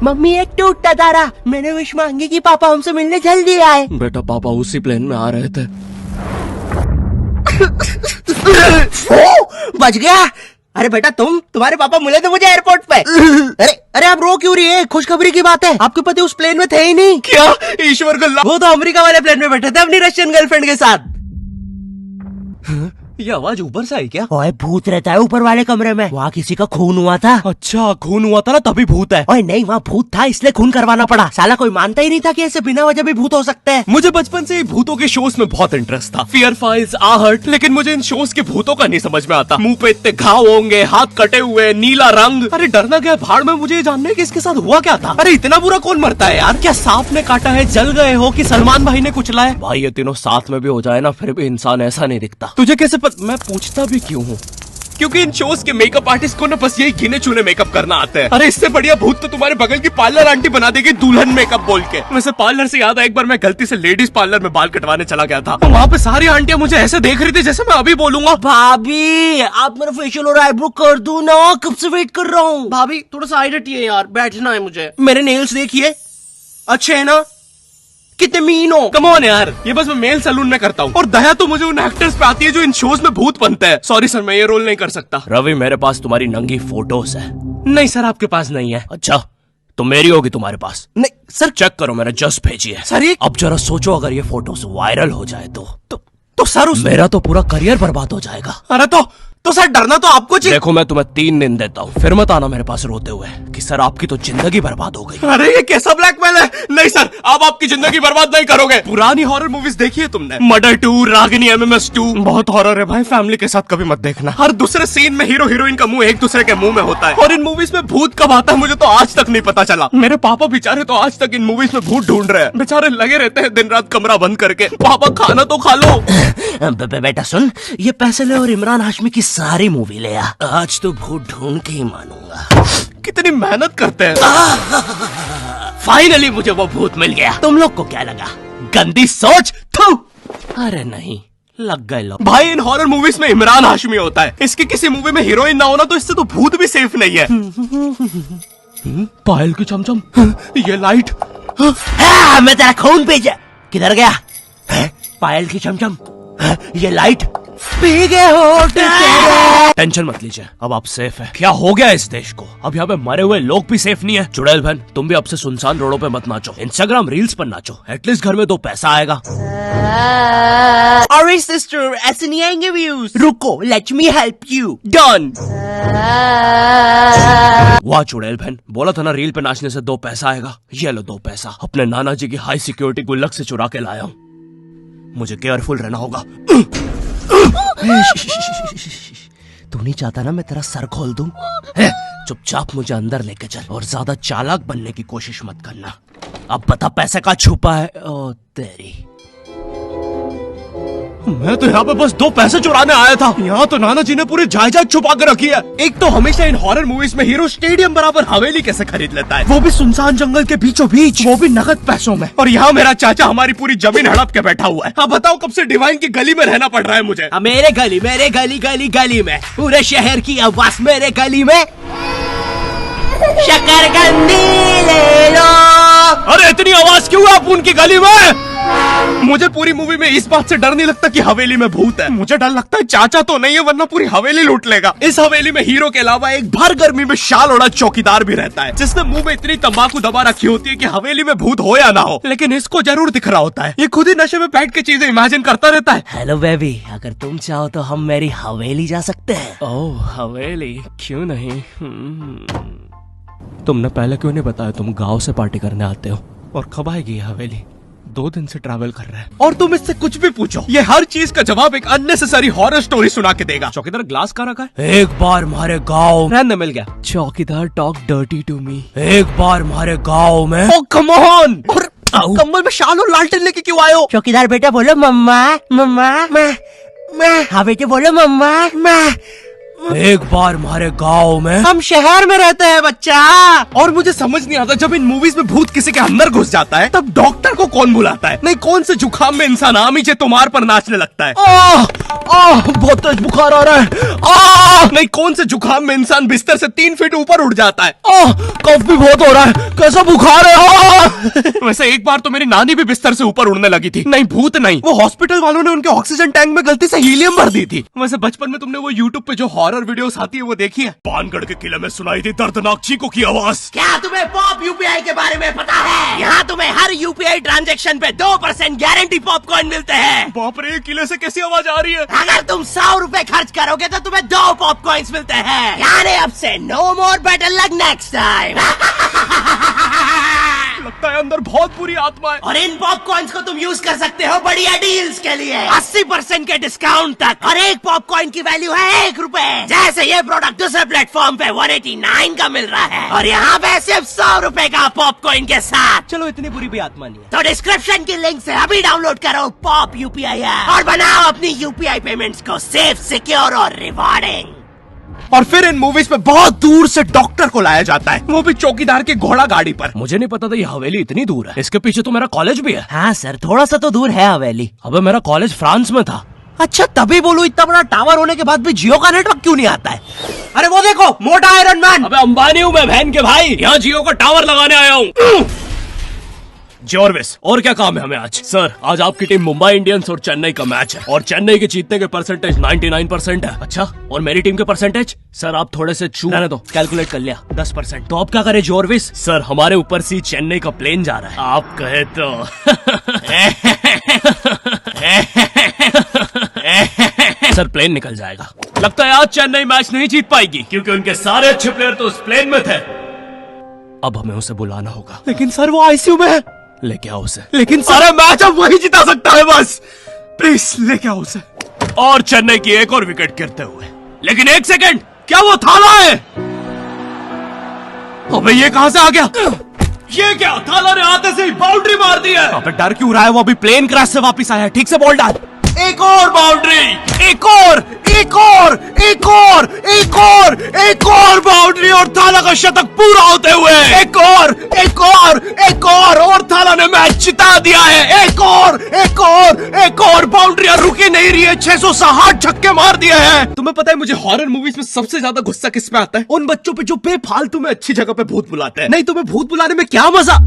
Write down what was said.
Mummy एक टूटता तारा, मैंने विश मांगी कि पापा हमसे मिलने जल्दी आए। बेटा पापा उसी प्लेन में आ रहे थे। बच गया। अरे बेटा तुम्हारे पापा मिले थे मुझे एयरपोर्ट पे। अरे आप रो क्यों रही है? खुशखबरी की बात है, आपके पति उस प्लेन में थे ही नहीं। क्या? ईश्वर को वो तो अमेरिका वाले प्लेन में बैठे थे अपनी रशियन गर्लफ्रेंड के साथ। ये आवाज ऊपर से आई क्या? ओए भूत रहता है ऊपर वाले कमरे में, वहाँ किसी का खून हुआ था। अच्छा खून हुआ था ना तभी भूत है। ओए नहीं, वहाँ भूत था इसलिए खून करवाना पड़ा। साला कोई मानता ही नहीं था कि ऐसे बिना वजह भी भूत हो सकते हैं। मुझे बचपन से ही भूतों के शोज में बहुत इंटरेस्ट था, फियर फाइल्स, आहट, लेकिन मुझे इन शोज के भूतों का नहीं समझ में आता। मुंह पे इतने घाव होंगे, हाथ कटे हुए, नीला रंग। अरे डरना क्या भाड़ में, मुझे ये जानना है कि इसके साथ हुआ क्या था। अरे इतना बुरा कौन मरता है यार? क्या सांप ने काटा है, जल गए हो कि सलमान भाई ने कुचला है? भाई ये तीनों साथ में भी हो जाए ना फिर भी इंसान ऐसा नहीं दिखता। तुझे कैसे मैं पूछता भी क्यों हूँ? क्योंकि इन शोज के मेकअप आर्टिस्ट को ना बस यही गिने चुने मेकअप करना आता है। अरे इससे बढ़िया भूत तो तुम्हारे बगल की पार्लर आंटी बना देगी दुल्हन मेकअप बोल के। वैसे पार्लर से याद है, एक बार मैं गलती से लेडीज पार्लर में बाल कटवाने चला गया था, तो वहाँ पे सारी आंटियां मुझे ऐसे देख रही थी जैसे मैं अभी बोलूंगा भाभी आप मेरा फेशियल और आईब्रो कर दो ना, कब से वेट कर रहा हूँ। भाभी थोड़ा सा साइड हटिए यार, बैठना है मुझे। मेरे नेल्स देखिए, अच्छे है ना? कितने मीन हो। कम ऑन यार, ये बस मैं मेल सैलून में करता हूँ। और दया तो मुझे उन एक्टर्स पे आती है जो इन शोज में भूत बनते हैं। सॉरी सर, मैं ये रोल नहीं कर सकता। रवि मेरे पास तुम्हारी नंगी फोटोज है। नहीं सर आपके पास नहीं है। अच्छा तो मेरी होगी तुम्हारे पास? नहीं सर। चेक करो, मैंने जस्ट भेजी है। सर अब जरा सोचो अगर ये फोटोज वायरल हो जाए तो सर मेरा तो पूरा करियर बर्बाद हो जाएगा। अरे तो सर डरना तो आपको चाहिए। देखो मैं तुम्हें 3 दिन देता हूँ, फिर मत आना मेरे पास रोते हुए कि सर आपकी तो जिंदगी बर्बाद हो गई। अरे ये कैसा ब्लैकमेल है? नहीं सर, आप आपकी जिंदगी बर्बाद नहीं करोगे। पुरानी हॉरर मूवीज देखी है तुमने? मर्डर 2, रागिनी, MMS 2, बहुत हॉरर है भाई, फैमिली के साथ कभी मत देखना। हर दूसरे सीन में हीरो हीरोइन का मुंह एक दूसरे के मुंह में होता है। और इन मूवीज में भूत कब आता है मुझे तो आज तक नहीं पता चला। मेरे पापा बेचारे तो आज तक इन मूवीज में भूत ढूंढ रहे हैं। बेचारे लगे रहते हैं दिन रात कमरा बंद करके। पापा खाना तो खा लो। बेटा सुन, ये पैसे ले और इमरान हाशमी की सारी मूवी ले आ। आज तो भूत ढूंढ के ही मानूंगा। कितनी मेहनत करते हैं। फाइनली मुझे वो भूत मिल गया। तुम लोग को क्या लगा? गंदी सोच। थू। अरे नहीं, लग गए लोग। भाई इन हॉरर मूवीज में इमरान हाशमी होता है, इसकी किसी मूवी में हीरोइन ना होना तो इससे तो भूत भी सेफ नहीं है। पायल की चमचम, ये लाइट। मैं तेरा खून भेजा। किधर गया? पायल की चमचम, ये लाइट पी गए हो। टेंशन मत लीजिए, अब आप सेफ है। क्या हो गया इस देश को? अब यहाँ पे मरे हुए लोग भी सेफ नहीं है। चुड़ैल बहन तुम भी अब से सुनसान रोडों पे मत नाचो, इंस्टाग्राम रील्स पर नाचो, एटलीस्ट घर में 2 पैसा आएगा। अरे सिस्टर ऐसे नहीं आएंगे व्यूज। रुको, let me help you. Done. वाह चुड़ैल बहन, बोला था ना रील पे नाचने से 2 पैसा आएगा। ये लो 2 पैसा, अपने नाना जी की हाई सिक्योरिटी गुल्लक से चुरा के लाया हूँ। मुझे केयरफुल रहना होगा। तू नहीं चाहता ना मैं तेरा सर खोल दूं? चुपचाप मुझे अंदर लेके चल और ज्यादा चालाक बनने की कोशिश मत करना। अब बता पैसे का छुपा है। ओ तेरी, मैं तो यहाँ पे बस 2 पैसे चुराने आया था। यहाँ तो नाना जी ने पूरी जायदाद छुपा कर रखी है। एक तो हमेशा इन हॉरर मूवीज में हीरो स्टेडियम बराबर हवेली कैसे खरीद लेता है, वो भी सुनसान जंगल के बीचों बीच, वो भी नगद पैसों में। और यहाँ मेरा चाचा हमारी पूरी जमीन हड़प के बैठा हुआ है। अब बताओ कब से डिवाइन की गली में रहना पड़ रहा है मुझे। मेरे गली में पूरे शहर की आवाज मेरे गली में। शकरकंदी ले लो। अरे इतनी आवाज क्यों है आप उनकी गली में? मुझे पूरी मूवी में इस बात से डर नहीं लगता कि हवेली में भूत है, मुझे डर लगता है चाचा तो नहीं है वरना पूरी हवेली लूट लेगा। इस हवेली में हीरो के अलावा एक भर गर्मी में शाल ओढ़ा चौकीदार भी रहता है, जिसने मुंह में इतनी तंबाकू दबा रखी होती है कि हवेली में भूत हो या ना हो, लेकिन इसको जरूर दिख रहा होता है। ये खुद ही नशे में बैठ के चीजें इमेजिन करता रहता है। हेलो बेबी, अगर तुम चाहो तो हम मेरी हवेली जा सकते हैं। ओह हवेली, क्यों नहीं? तुमने पहले क्यों नहीं बताया तुम गाँव से पार्टी करने आते हो? और कब आएगी ये हवेली? 2 दिन से ट्रैवल कर रहा है और तुम इससे कुछ भी पूछो, ये हर चीज का जवाब एक अननेसेसरी हॉरर स्टोरी सुना के देगा। चौकीदार ग्लास कहाँ रखा है? एक बार हमारे गाँव रहने मिल गया। चौकीदार टॉक डर्टी टू मी। एक बार हमारे गाँव में। ओह कम ऑन। कंबल में शाल और लालटेन लेके क्यों आए हो? चौकीदार बेटा बोलो मम्मा मम्मा। मैं। हाँ बेटे बोलो मम्मा। एक बार हमारे गांव में हम शहर में रहते हैं बच्चा। और मुझे समझ नहीं आता, जब इन मूवीज में भूत किसी के अंदर घुस जाता है तब डॉक्टर को कौन बुलाता है? नहीं, कौन से जुकाम में इंसान आमीचे तुम्हार पर नाचने लगता है? बहुत तेज बुखार आ रहा है। नहीं, कौन से जुकाम में इंसान बिस्तर से 3 फीट ऊपर उठ जाता है? कफ भी बहुत हो रहा है, कैसा बुखार है? वैसे एक बार तो मेरी नानी भी बिस्तर से ऊपर उड़ने लगी थी। नहीं, भूत नहीं, वो हॉस्पिटल वालों ने उनके ऑक्सीजन टैंक में गलती से हीलियम भर दी थी। वैसे बचपन में तुमने वो यूट्यूब पे जो हॉरर वीडियोस आती है वो देखी है? पानगढ़ के किले में सुनाई थी दर्दनाक चीखों की आवाज। क्या तुम्हें पॉप यूपीआई के बारे में पता है? यहाँ तुम्हें हर यूपीआई ट्रांजैक्शन पे 2% गारंटी पॉपकॉर्न मिलते हैं। बाप रे, किले से कैसी आवाज आ रही है? अगर तुम 100 रुपए खर्च करोगे तो तुम्हें 2 पॉपकॉर्न्स मिलते हैं। यानी अब से no more better luck next time. लगता है अंदर बहुत बुरी आत्मा है। और इन पॉपकॉर्न्स को तुम यूज कर सकते हो बढ़िया डील्स के लिए, 80% के डिस्काउंट तक। और एक पॉपकॉर्न की वैल्यू है 1 रुपए। जैसे ये प्रोडक्ट दूसरे प्लेटफॉर्म पे 189 का मिल रहा है और यहाँ पे सिर्फ 100 रुपए का पॉपकॉर्न के साथ। चलो, इतनी बुरी भी आत्मा नहीं है। तो डिस्क्रिप्शन की लिंक से अभी डाउनलोड करो पॉप यूपीआई ऐप और बनाओ अपनी यूपीआई पेमेंट्स को सेफ, सिक्योर और रिवॉर्डिंग। और फिर इन मूवीज में बहुत दूर से डॉक्टर को लाया जाता है, वो भी चौकीदार की घोड़ा गाड़ी पर। मुझे नहीं पता था ये हवेली इतनी दूर है। इसके पीछे तो मेरा कॉलेज भी है। हाँ सर, थोड़ा सा तो दूर है हवेली। अबे, मेरा कॉलेज फ्रांस में था। अच्छा, तभी बोलूं इतना बड़ा टावर होने के बाद भी जियो का नेटवर्क क्यों नहीं आता है? अरे वो देखो, मोटा आयरन मैन। अबे अंबानी हूँ मैं बहन के भाई, यहाँ जियो का टावर लगाने आया हूँ। जॉर्विस, और क्या काम है हमें आज? सर, आज आपकी टीम मुंबई इंडियंस और चेन्नई का मैच है और चेन्नई के जीतने के परसेंटेज 99% है। अच्छा, और मेरी टीम के परसेंटेज? सर, आप थोड़े से रहने दो, कैलकुलेट कर लिया, 10%। तो आप क्या करें जॉर्विस? सर, हमारे ऊपर से चेन्नई का प्लेन जा रहा है। आप कहे तो सर, प्लेन निकल जाएगा। लगता है आज चेन्नई मैच नहीं जीत पाएगी क्योंकि उनके सारे अच्छे प्लेयर तो उस प्लेन में थे। अब हमें उसे बुलाना होगा। लेकिन सर, वो आईसीयू में है। लेके आओ उसे। लेकिन सारा मैच अब वही जिता सकता है, बस प्लीज लेके आओ उसे। और चेन्नई की एक और विकेट गिरते हुए। लेकिन 1 सेकंड, क्या वो थाला है? अबे, ये कहां से आ गया? ये क्या? थाला ने आते से ही बाउंड्री मार दी है। अबे, डर क्यों रहा है? वो अभी प्लेन क्रैश से वापस आया है। ठीक से बॉल डाल। एक और बाउंड्री, एक और, एक और, एक और, एक और, एक और बाउंड्री और थाला का शतक पूरा होते हुए एक और, एक और, एक और थाला ने मैच जिता दिया है। एक और, एक और, एक और बाउंड्री रुकी नहीं रही है। 660 छक्के मार दिए हैं। तुम्हें पता है मुझे हॉरर मूवीज में सबसे ज्यादा गुस्सा किस पे आता है? उन बच्चों पे जो बेफालतू में अच्छी जगह पे भूत बुलाते हैं। नहीं, तुम्हें भूत बुलाने में क्या मजा?